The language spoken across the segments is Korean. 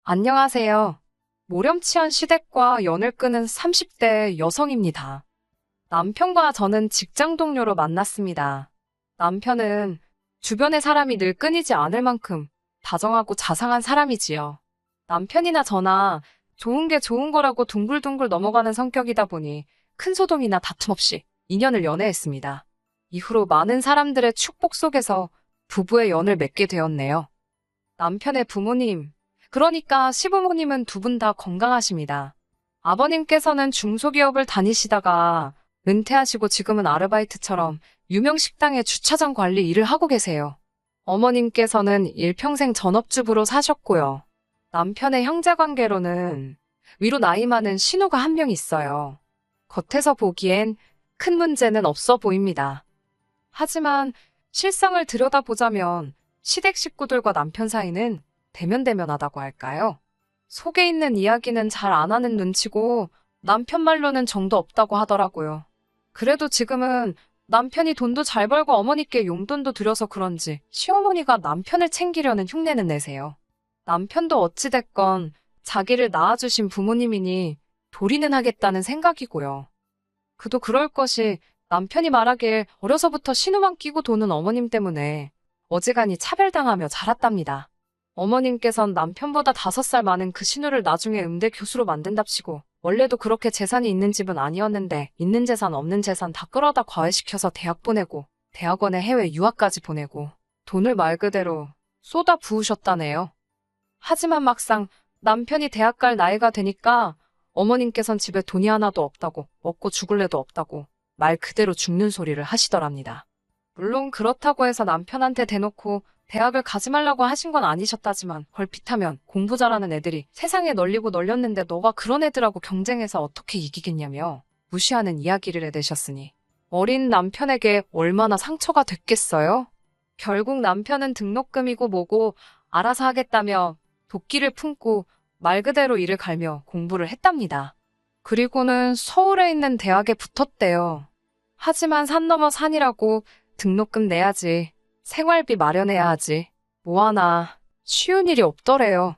안녕하세요. 모렴치한 시댁과 연을 끄는 30대 여성입니다. 남편과 저는 직장 동료로 만났습니다. 남편은 주변의 사람이 늘 끊이지 않을 만큼 다정하고 자상한 사람이지요. 남편이나 저나 좋은 게 좋은 거라고 둥글둥글 넘어가는 성격이다 보니 큰 소동이나 다툼 없이 2년을 연애했습니다. 이후로 많은 사람들의 축복 속에서 부부의 연을 맺게 되었네요. 남편의 부모님, 그러니까 시부모님은 두 분 다 건강하십니다. 아버님께서는 중소기업을 다니시다가 은퇴하시고 지금은 아르바이트처럼 유명 식당의 주차장 관리 일을 하고 계세요. 어머님께서는 일평생 전업주부로 사셨고요. 남편의 형제 관계로는 위로 나이 많은 신우가 한 명 있어요. 겉에서 보기엔 큰 문제는 없어 보입니다. 하지만 실상을 들여다보자면 시댁 식구들과 남편 사이는 대면대면하다고 할까요? 속에 있는 이야기는 잘 안 하는 눈치고 남편 말로는 정도 없다고 하더라고요. 그래도 지금은 남편이 돈도 잘 벌고 어머니께 용돈도 드려서 그런지 시어머니가 남편을 챙기려는 흉내는 내세요. 남편도 어찌됐건 자기를 낳아주신 부모님이니 도리는 하겠다는 생각이고요. 그도 그럴 것이 남편이 말하길 어려서부터 신우만 끼고 도는 어머님 때문에 어지간히 차별당하며 자랐답니다. 어머님께선 남편보다 5살 많은 그 신우를 나중에 음대 교수로 만든답시고 원래도 그렇게 재산이 있는 집은 아니었는데 있는 재산 없는 재산 다 끌어다 과외시켜서 대학 보내고 대학원에 해외 유학까지 보내고 돈을 말 그대로 쏟아 부으셨다네요. 하지만 막상 남편이 대학 갈 나이가 되니까 어머님께선 집에 돈이 하나도 없다고 먹고 죽을래도 없다고 말 그대로 죽는 소리를 하시더랍니다. 물론 그렇다고 해서 남편한테 대놓고 대학을 가지 말라고 하신 건 아니셨다지만 걸핏하면 공부 잘하는 애들이 세상에 널리고 널렸는데 너가 그런 애들하고 경쟁해서 어떻게 이기겠냐며 무시하는 이야기를 해대셨으니 어린 남편에게 얼마나 상처가 됐겠어요? 결국 남편은 등록금이고 뭐고 알아서 하겠다며 도끼를 품고 말 그대로 이를 갈며 공부를 했답니다. 그리고는 서울에 있는 대학에 붙었대요. 하지만 산 넘어 산이라고 등록금 내야지. 생활비 마련해야 하지. 뭐하나 쉬운 일이 없더래요.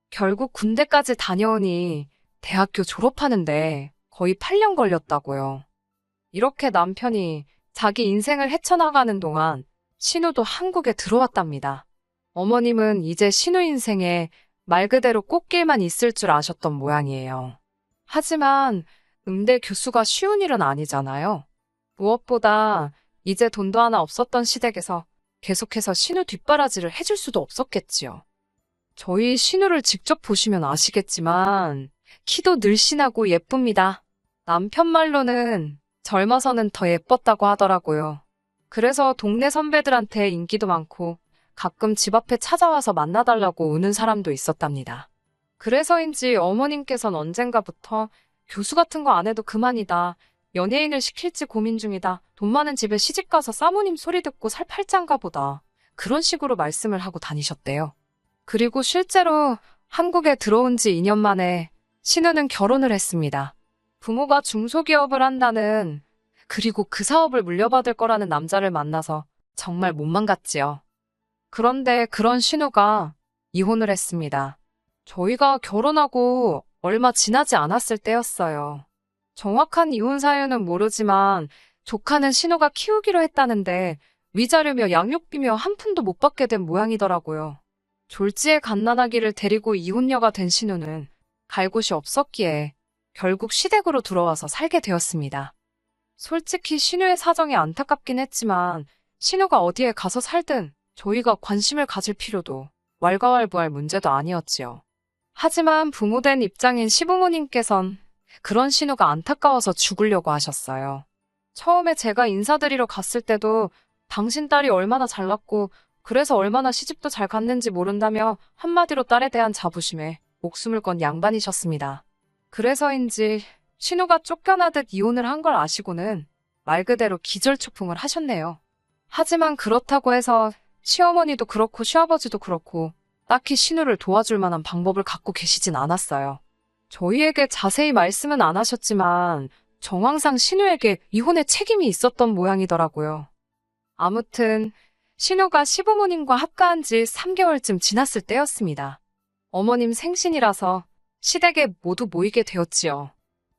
결국 군대까지 다녀오니 대학교 졸업하는데 거의 8년 걸렸다고요. 이렇게 남편이 자기 인생을 헤쳐나가는 동안 신우도 한국에 들어왔답니다. 어머님은 이제 신우 인생에 말 그대로 꽃길만 있을 줄 아셨던 모양이에요. 하지만 음대 교수가 쉬운 일은 아니잖아요. 무엇보다 이제 돈도 하나 없었던 시댁에서 계속해서 신우 뒷바라지를 해줄 수도 없었겠지요. 저희 신우를 직접 보시면 아시겠지만 키도 늘씬하고 예쁩니다. 남편 말로는 젊어서는 더 예뻤다고 하더라고요. 그래서 동네 선배들한테 인기도 많고 가끔 집 앞에 찾아와서 만나달라고 우는 사람도 있었답니다. 그래서인지 어머님께선 언젠가부터 교수 같은 거 안 해도 그만이다. 연예인을 시킬지 고민 중이다. 돈 많은 집에 시집가서 사모님 소리 듣고 살 팔짱가 보다. 그런 식으로 말씀을 하고 다니셨대요. 그리고 실제로 한국에 들어온 지 2년 만에 신우는 결혼을 했습니다. 부모가 중소기업을 한다는, 그리고 그 사업을 물려받을 거라는 남자를 만나서 정말 못만 갔지요. 그런데 그런 신우가 이혼을 했습니다. 저희가 결혼하고 얼마 지나지 않았을 때였어요. 정확한 이혼 사유는 모르지만 조카는 신우가 키우기로 했다는데 위자료며 양육비며 한 푼도 못 받게 된 모양이더라고요. 졸지에 갓난아기를 데리고 이혼녀가 된 신우는 갈 곳이 없었기에 결국 시댁으로 들어와서 살게 되었습니다. 솔직히 신우의 사정이 안타깝긴 했지만 신우가 어디에 가서 살든 저희가 관심을 가질 필요도 왈가왈부할 문제도 아니었지요. 하지만 부모된 입장인 시부모님께선 그런 신우가 안타까워서 죽으려고 하셨어요. 처음에 제가 인사드리러 갔을 때도 당신 딸이 얼마나 잘났고 그래서 얼마나 시집도 잘 갔는지 모른다며 한마디로 딸에 대한 자부심에 목숨을 건 양반이셨습니다. 그래서인지 신우가 쫓겨나듯 이혼을 한 걸 아시고는 말 그대로 기절초풍을 하셨네요. 하지만 그렇다고 해서 시어머니도 그렇고 시아버지도 그렇고 딱히 신우를 도와줄 만한 방법을 갖고 계시진 않았어요. 저희에게 자세히 말씀은 안 하셨지만 정황상 신우에게 이혼의 책임이 있었던 모양이더라고요. 아무튼 신우가 시부모님과 합가한 지 3개월쯤 지났을 때였습니다. 어머님 생신이라서 시댁에 모두 모이게 되었지요.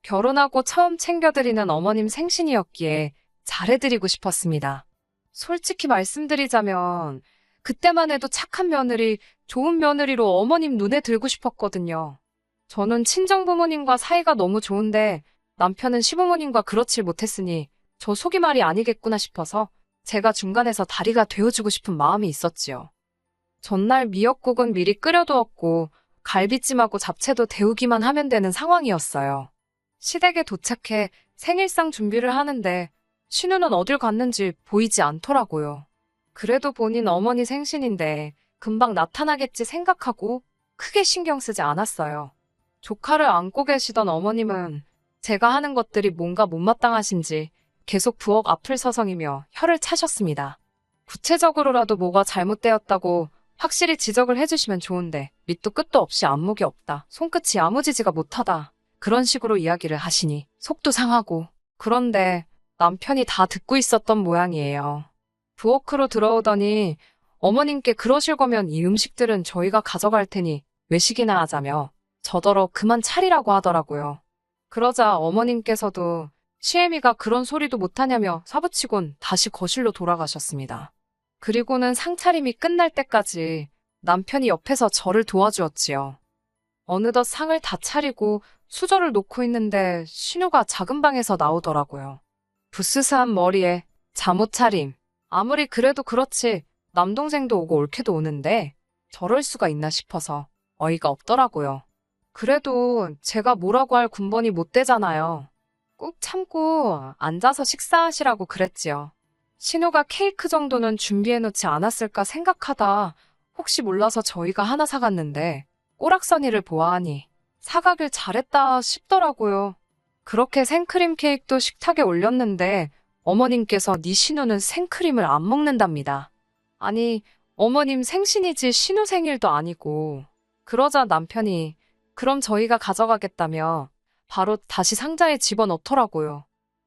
결혼하고 처음 챙겨드리는 어머님 생신이었기에 잘해드리고 싶었습니다. 솔직히 말씀드리자면 그때만 해도 착한 며느리, 좋은 며느리로 어머님 눈에 들고 싶었거든요. 저는 친정부모님과 사이가 너무 좋은데 남편은 시부모님과 그렇지 못했으니 저 속이 말이 아니겠구나 싶어서 제가 중간에서 다리가 되어주고 싶은 마음이 있었지요. 전날 미역국은 미리 끓여두었고 갈비찜하고 잡채도 데우기만 하면 되는 상황이었어요. 시댁에 도착해 생일상 준비를 하는데 신우는 어딜 갔는지 보이지 않더라고요. 그래도 본인 어머니 생신인데 금방 나타나겠지 생각하고 크게 신경 쓰지 않았어요. 조카를 안고 계시던 어머님은 제가 하는 것들이 뭔가 못마땅하신지 계속 부엌 앞을 서성이며 혀를 차셨습니다. 구체적으로라도 뭐가 잘못되었다고 확실히 지적을 해주시면 좋은데 밑도 끝도 없이 안목이 없다. 손끝이 야무지지가 못하다. 그런 식으로 이야기를 하시니 속도 상하고 그런데 남편이 다 듣고 있었던 모양이에요. 부엌으로 들어오더니 어머님께 그러실 거면 이 음식들은 저희가 가져갈 테니 외식이나 하자며 저더러 그만 차리라고 하더라고요. 그러자 어머님께서도 시애미가 그런 소리도 못하냐며 사부치곤 다시 거실로 돌아가셨습니다. 그리고는 상차림이 끝날 때까지 남편이 옆에서 저를 도와주었지요. 어느덧 상을 다 차리고 수저를 놓고 있는데 신우가 작은 방에서 나오더라고요. 부스스한 머리에 잠옷차림. 아무리 그래도 그렇지 남동생도 오고 올케도 오는데 저럴 수가 있나 싶어서 어이가 없더라고요. 그래도 제가 뭐라고 할 군번이 못 되잖아요. 꾹 참고 앉아서 식사하시라고 그랬지요. 신우가 케이크 정도는 준비해놓지 않았을까 생각하다 혹시 몰라서 저희가 하나 사갔는데 꼬락서니를 보아하니 사가길 잘했다 싶더라고요. 그렇게 생크림 케이크도 식탁에 올렸는데 어머님께서 네 신우는 생크림을 안 먹는답니다. 아니 어머님 생신이지 신우 생일도 아니고. 그러자 남편이 그럼 저희가 가져가겠다며 바로 다시 상자에 집어넣더라고요.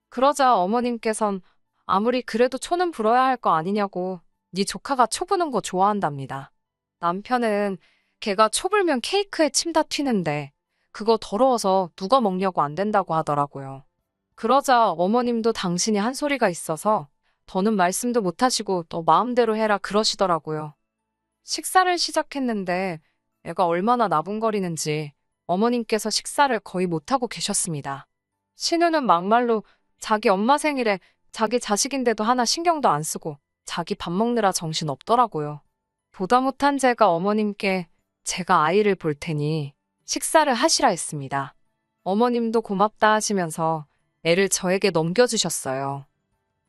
그러자 어머님께선 아무리 그래도 초는 불어야 할 거 아니냐고 네 조카가 초 부는 거 좋아한답니다. 남편은 걔가 초 불면 케이크에 침 다 튀는데 그거 더러워서 누가 먹냐고 안 된다고 하더라고요. 그러자 어머님도 당신이 한 소리가 있어서 더는 말씀도 못하시고 너 마음대로 해라 그러시더라고요. 식사를 시작했는데 애가 얼마나 나분거리는지 어머님께서 식사를 거의 못하고 계셨습니다. 신우는 막말로 자기 엄마 생일에 자기 자식인데도 하나 신경도 안 쓰고 자기 밥 먹느라 정신 없더라고요. 보다 못한 제가 어머님께 제가 아이를 볼 테니 식사를 하시라 했습니다. 어머님도 고맙다 하시면서 애를 저에게 넘겨주셨어요.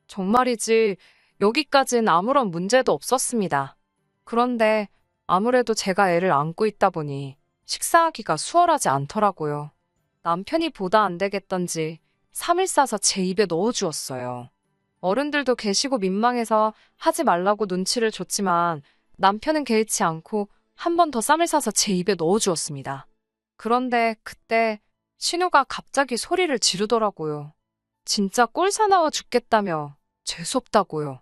정말이지 여기까진 아무런 문제도 없었습니다. 그런데 아무래도 제가 애를 안고 있다 보니 식사하기가 수월하지 않더라고요. 남편이 보다 안 되겠던지 3일 싸서 제 입에 넣어주었어요. 어른들도 계시고 민망해서 하지 말라고 눈치를 줬지만 남편은 개의치 않고 한 번 더 쌈을 싸서 제 입에 넣어주었습니다. 그런데 그때 신우가 갑자기 소리를 지르더라고요. 진짜 꼴 사나워 죽겠다며 재수없다고요.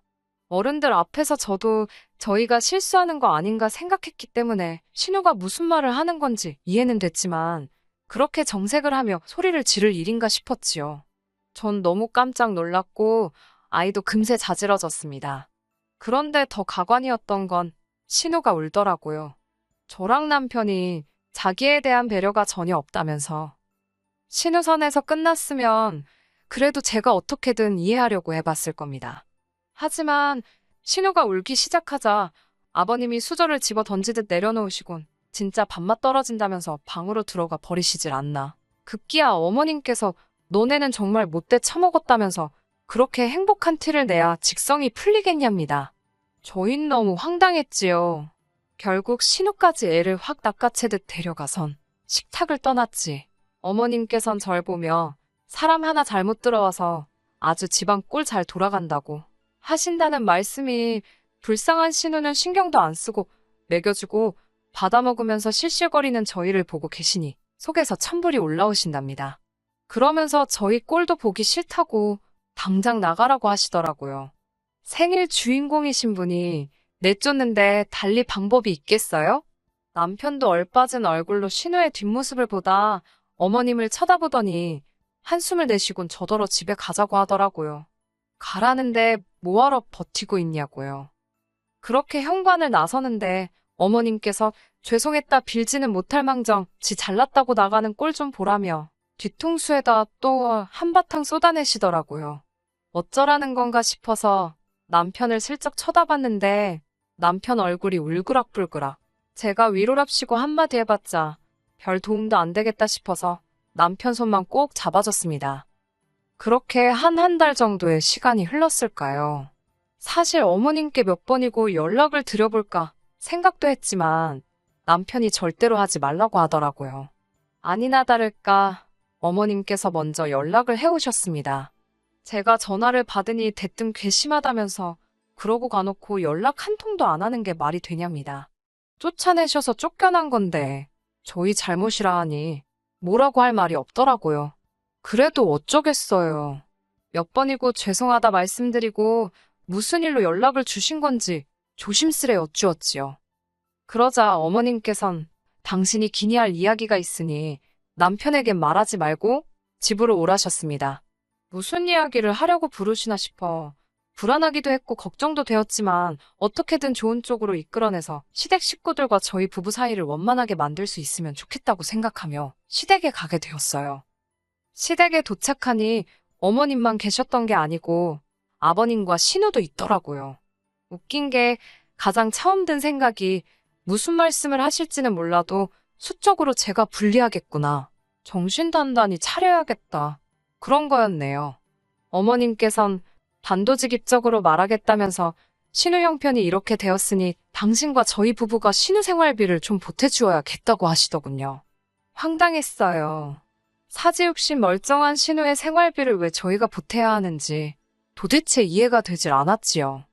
어른들 앞에서 저도 저희가 실수하는 거 아닌가 생각했기 때문에 신우가 무슨 말을 하는 건지 이해는 됐지만 그렇게 정색을 하며 소리를 지를 일인가 싶었지요. 전 너무 깜짝 놀랐고 아이도 금세 자지러졌습니다. 그런데 더 가관이었던 건 신우가 울더라고요. 저랑 남편이 자기에 대한 배려가 전혀 없다면서. 신우 선에서 끝났으면 그래도 제가 어떻게든 이해하려고 해봤을 겁니다. 하지만 신우가 울기 시작하자 아버님이 수저를 집어 던지듯 내려놓으시곤 진짜 밥맛 떨어진다면서 방으로 들어가 버리시질 않나. 급기야 어머님께서 너네는 정말 못돼 처먹었다면서 그렇게 행복한 티를 내야 직성이 풀리겠냐입니다. 저흰 너무 황당했지요. 결국 신우까지 애를 확 낚아채듯 데려가선 식탁을 떠났지. 어머님께선 절 보며 사람 하나 잘못 들어와서 아주 집안 꼴 잘 돌아간다고 하신다는 말씀이 불쌍한 신우는 신경도 안 쓰고 먹여주고 받아먹으면서 실실거리는 저희를 보고 계시니 속에서 천불이 올라오신답니다. 그러면서 저희 꼴도 보기 싫다고 당장 나가라고 하시더라고요. 생일 주인공이신 분이 내쫓는데 달리 방법이 있겠어요? 남편도 얼빠진 얼굴로 신우의 뒷모습을 보다 어머님을 쳐다보더니 한숨을 내쉬곤 저더러 집에 가자고 하더라고요. 가라는데 뭐하러 버티고 있냐고요. 그렇게 현관을 나서는데 어머님께서 죄송했다 빌지는 못할 망정 지 잘났다고 나가는 꼴 좀 보라며 뒤통수에다 또 한바탕 쏟아내시더라고요. 어쩌라는 건가 싶어서 남편을 슬쩍 쳐다봤는데 남편 얼굴이 울그락불그락. 제가 위로랍시고 한마디 해봤자 별 도움도 안 되겠다 싶어서 남편 손만 꼭 잡아줬습니다. 그렇게 한 달 정도의 시간이 흘렀을까요? 사실 어머님께 몇 번이고 연락을 드려볼까 생각도 했지만 남편이 절대로 하지 말라고 하더라고요. 아니나 다를까 어머님께서 먼저 연락을 해오셨습니다. 제가 전화를 받으니 대뜸 괘씸하다면서 그러고 가놓고 연락 한 통도 안 하는 게 말이 되냐입니다. 쫓아내셔서 쫓겨난 건데 저희 잘못이라 하니 뭐라고 할 말이 없더라고요. 그래도 어쩌겠어요. 몇 번이고 죄송하다 말씀드리고 무슨 일로 연락을 주신 건지 조심스레 여쭈었지요. 그러자 어머님께선 당신이 기니 할 이야기가 있으니 남편에겐 말하지 말고 집으로 오라셨습니다. 무슨 이야기를 하려고 부르시나 싶어 불안하기도 했고 걱정도 되었지만 어떻게든 좋은 쪽으로 이끌어내서 시댁 식구들과 저희 부부 사이를 원만하게 만들 수 있으면 좋겠다고 생각하며 시댁에 가게 되었어요. 시댁에 도착하니 어머님만 계셨던 게 아니고 아버님과 신우도 있더라고요. 웃긴 게 가장 처음 든 생각이 무슨 말씀을 하실지는 몰라도 수적으로 제가 불리하겠구나. 정신 단단히 차려야겠다. 그런 거였네요. 어머님께선 단도직입적으로 말하겠다면서 신우 형편이 이렇게 되었으니 당신과 저희 부부가 신우 생활비를 좀 보태주어야겠다고 하시더군요. 황당했어요. 사지육신 멀쩡한 신우의 생활비를 왜 저희가 보태야 하는지 도대체 이해가 되질 않았지요.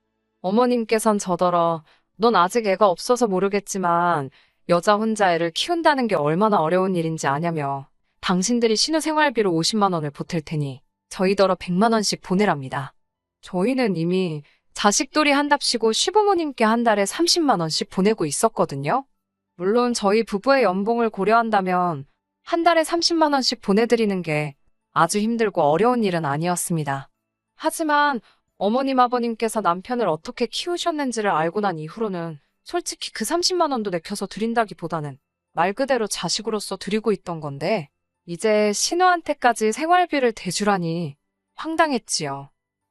어머님께선 저더러 넌 아직 애가 없어서 모르겠지만 여자 혼자 애를 키운다는 게 얼마나 어려운 일인지 아냐며 당신들이 신우 생활비로 50만 원을 보탤 테니 저희더러 100만 원씩 보내랍니다. 저희는 이미 자식돌이 한답시고 시부모님께 한 달에 30만 원씩 보내고 있었거든요. 물론 저희 부부의 연봉을 고려한다면 한 달에 30만 원씩 보내드리는 게 아주 힘들고 어려운 일은 아니었습니다. 하지만 어머님 아버님께서 남편을 어떻게 키우셨는지를 알고 난 이후로는 솔직히 그 30만 원도 내켜서 드린다기보다는 말 그대로 자식으로서 드리고 있던 건데 이제 신우한테까지 생활비를 대주라니 황당했지요.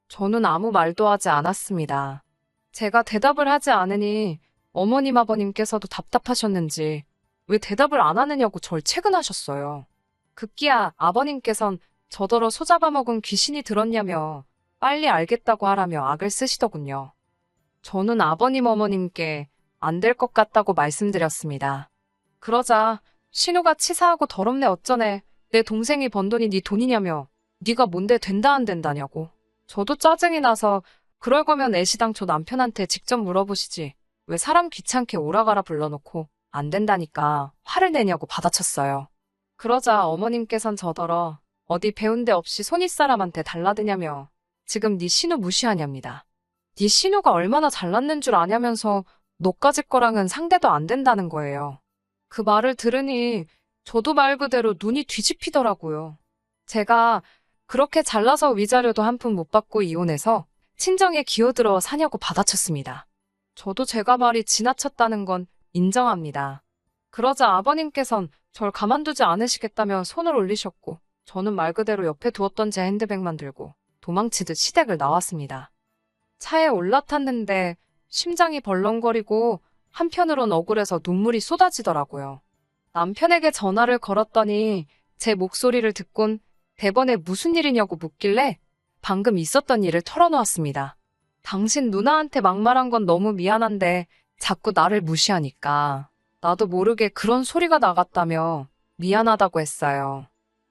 저는 아무 말도 하지 않았습니다. 제가 대답을 하지 않으니 어머님 아버님께서도 답답하셨는지 왜 대답을 안 하느냐고 절 채근하셨어요. 급기야 아버님께선 저더러 소잡아먹은 귀신이 들었냐며 빨리 알겠다고 하라며 악을 쓰시더군요. 저는 아버님 어머님께 안 될 것 같다고 말씀드렸습니다. 그러자 신우가 치사하고 더럽네 어쩌네 내 동생이 번 돈이 네 돈이냐며 네가 뭔데 된다 안 된다냐고. 저도 짜증이 나서 그럴 거면 애시당초 남편한테 직접 물어보시지 왜 사람 귀찮게 오라가라 불러놓고 안 된다니까 화를 내냐고 받아쳤어요. 그러자 어머님께선 저더러 어디 배운 데 없이 손윗사람한테 달라드냐며 지금 네 신우 무시하냐입니다. 네 신우가 얼마나 잘났는 줄 아냐면서 너까지 거랑은 상대도 안 된다는 거예요. 그 말을 들으니 저도 말 그대로 눈이 뒤집히더라고요. 제가 그렇게 잘나서 위자료도 한 푼 못 받고 이혼해서 친정에 기어들어 사냐고 받아쳤습니다. 저도 제가 말이 지나쳤다는 건 인정합니다. 그러자 아버님께선 절 가만두지 않으시겠다며 손을 올리셨고 저는 말 그대로 옆에 두었던 제 핸드백만 들고 도망치듯 시댁을 나왔습니다. 차에 올라탔는데 심장이 벌렁거리고 한편으론 억울해서 눈물이 쏟아지더라고요. 남편에게 전화를 걸었더니 제 목소리를 듣곤 대번에 무슨 일이냐고 묻길래 방금 있었던 일을 털어놓았습니다. 당신 누나한테 막말한 건 너무 미안한데 자꾸 나를 무시하니까 나도 모르게 그런 소리가 나갔다며 미안하다고 했어요.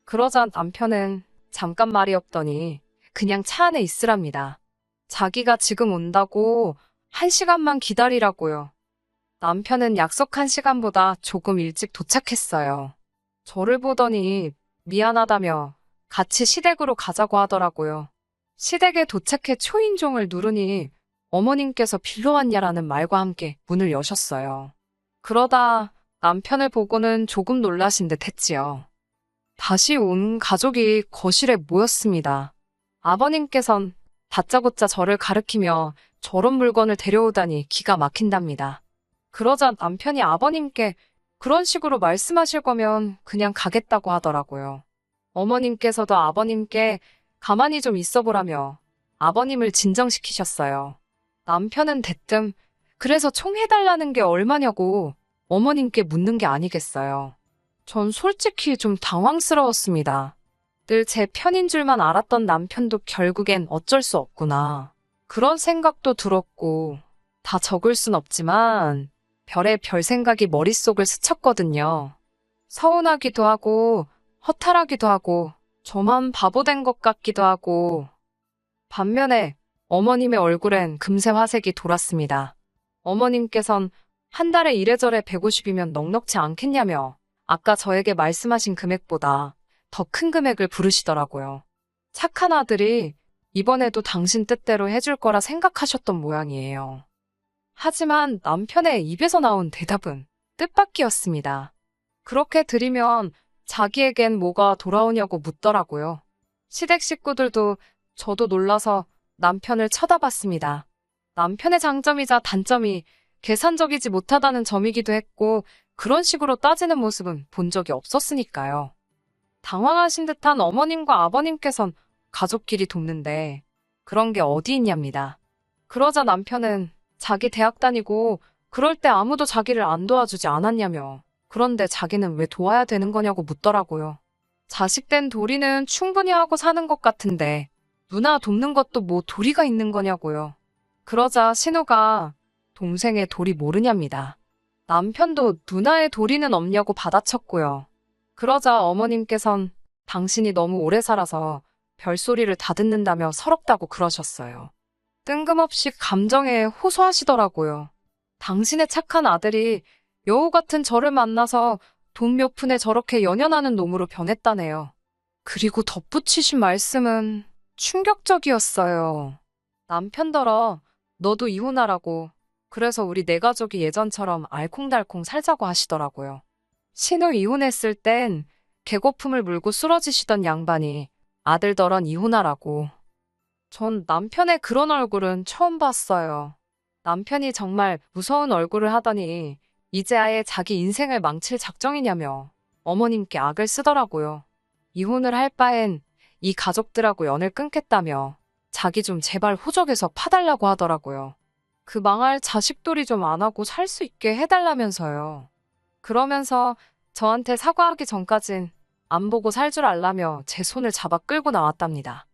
그러자 남편은 잠깐 말이 없더니 그냥 차 안에 있으랍니다. 자기가 지금 온다고 1시간만 기다리라고요. 남편은 약속한 시간보다 조금 일찍 도착했어요. 저를 보더니 미안하다며 같이 시댁으로 가자고 하더라고요. 시댁에 도착해 초인종을 누르니 어머님께서 빌러 왔냐라는 말과 함께 문을 여셨어요. 그러다 남편을 보고는 조금 놀라신 듯 했지요. 다시 온 가족이 거실에 모였습니다. 아버님께선 다짜고짜 저를 가리키며 저런 물건을 데려오다니 기가 막힌답니다. 그러자 남편이 아버님께 그런 식으로 말씀하실 거면 그냥 가겠다고 하더라고요. 어머님께서도 아버님께 가만히 좀 있어 보라며 아버님을 진정시키셨어요. 남편은 대뜸 그래서 총 해달라는 게 얼마냐고 어머님께 묻는 게 아니겠어요. 전 솔직히 좀 당황스러웠습니다. 늘 제 편인 줄만 알았던 남편도 결국엔 어쩔 수 없구나. 그런 생각도 들었고, 다 적을 순 없지만, 별의 별 생각이 머릿속을 스쳤거든요. 서운하기도 하고, 허탈하기도 하고, 저만 바보 된 것 같기도 하고, 반면에 어머님의 얼굴엔 금세 화색이 돌았습니다. 어머님께선 한 달에 이래저래 150이면 넉넉지 않겠냐며 아까 저에게 말씀하신 금액보다 더 큰 금액을 부르시더라고요. 착한 아들이 이번에도 당신 뜻대로 해줄 거라 생각하셨던 모양이에요. 하지만 남편의 입에서 나온 대답은 뜻밖이었습니다. 그렇게 드리면 자기에겐 뭐가 돌아오냐고 묻더라고요. 시댁 식구들도 저도 놀라서 남편을 쳐다봤습니다. 남편의 장점이자 단점이 계산적이지 못하다는 점이기도 했고 그런 식으로 따지는 모습은 본 적이 없었으니까요. 당황하신 듯한 어머님과 아버님께선 가족끼리 돕는데 그런 게 어디 있냐입니다. 그러자 남편은 자기 대학 다니고 그럴 때 아무도 자기를 안 도와주지 않았냐며 그런데 자기는 왜 도와야 되는 거냐고 묻더라고요. 자식된 도리는 충분히 하고 사는 것 같은데 누나 돕는 것도 뭐 도리가 있는 거냐고요. 그러자 신우가 동생의 도리 모르냐입니다. 남편도 누나의 도리는 없냐고 받아쳤고요. 그러자 어머님께선 당신이 너무 오래 살아서 별소리를 다 듣는다며 서럽다고 그러셨어요. 뜬금없이 감정에 호소하시더라고요. 당신의 착한 아들이 여우 같은 저를 만나서 돈 몇 푼에 저렇게 연연하는 놈으로 변했다네요. 그리고 덧붙이신 말씀은 충격적이었어요. 남편더러 너도 이혼하라고 그래서 우리 네 가족이 예전처럼 알콩달콩 살자고 하시더라고요. 신우 이혼했을 땐 개거품을 물고 쓰러지시던 양반이 아들더런 이혼하라고. 전 남편의 그런 얼굴은 처음 봤어요. 남편이 정말 무서운 얼굴을 하더니 이제 아예 자기 인생을 망칠 작정이냐며 어머님께 악을 쓰더라고요. 이혼을 할 바엔 이 가족들하고 연을 끊겠다며 자기 좀 제발 호적에서 파달라고 하더라고요. 그 망할 자식돌이 좀 안 하고 살 수 있게 해달라면서요. 그러면서 저한테 사과하기 전까진 안 보고 살 줄 알라며 제 손을 잡아 끌고 나왔답니다.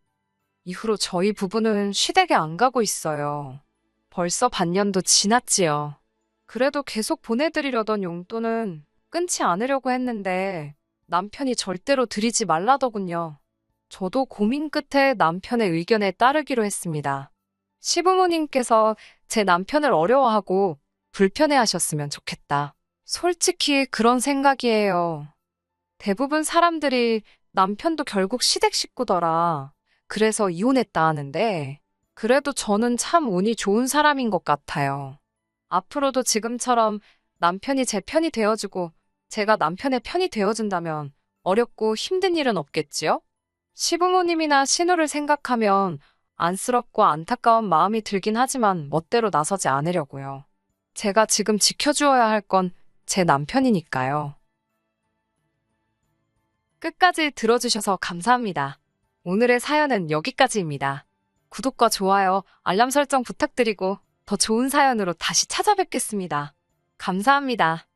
이후로 저희 부부는 시댁에 안 가고 있어요. 벌써 반년도 지났지요. 그래도 계속 보내드리려던 용돈은 끊지 않으려고 했는데 남편이 절대로 드리지 말라더군요. 저도 고민 끝에 남편의 의견에 따르기로 했습니다. 시부모님께서 제 남편을 어려워하고 불편해하셨으면 좋겠다. 솔직히 그런 생각이에요. 대부분 사람들이 남편도 결국 시댁 식구더라. 그래서 이혼했다 하는데 그래도 저는 참 운이 좋은 사람인 것 같아요. 앞으로도 지금처럼 남편이 제 편이 되어주고 제가 남편의 편이 되어준다면 어렵고 힘든 일은 없겠지요? 시부모님이나 신우를 생각하면 안쓰럽고 안타까운 마음이 들긴 하지만 멋대로 나서지 않으려고요. 제가 지금 지켜주어야 할 건 제 남편이니까요. 끝까지 들어주셔서 감사합니다. 오늘의 사연은 여기까지입니다. 구독과 좋아요, 알람 설정 부탁드리고 더 좋은 사연으로 다시 찾아뵙겠습니다. 감사합니다.